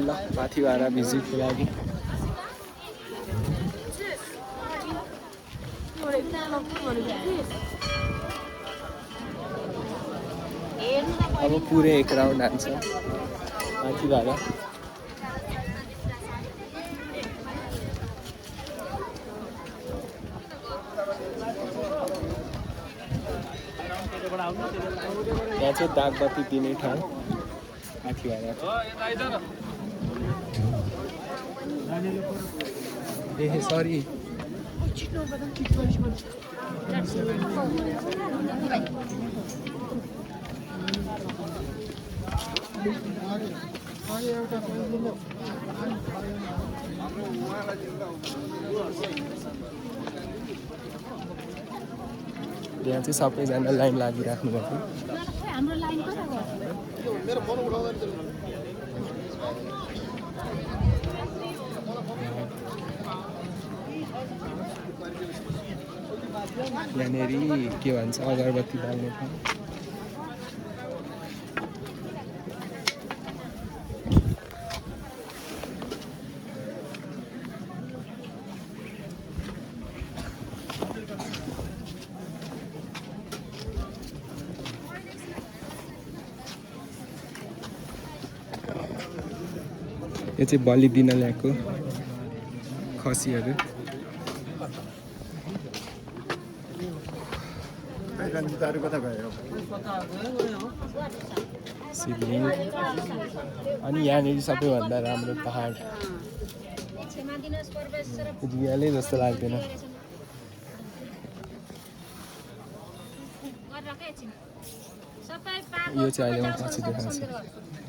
ल माथिबाट भिजिटको लागि। अब पुरै एक राउन्ड हान्छ माथिबाट। यहाँ चाहिँ दागबत्ती दिने ठाउँ माथिबाट। ए सरी यहाँ चाहिँ सबैजना लाइन लागिराख्नु भएको। यहाँनिर के भन्छ अगरबत्ती बाल्ने ठाउँ। यो चाहिँ बलि दिन ल्याएको खसीहरू। शिवलिङ्ग अनि यहाँनिर सबैभन्दा राम्रो पहाड रियलै जस्तो लाग्दैन। यो चाहिँ अहिले म पछि देखाउँछु।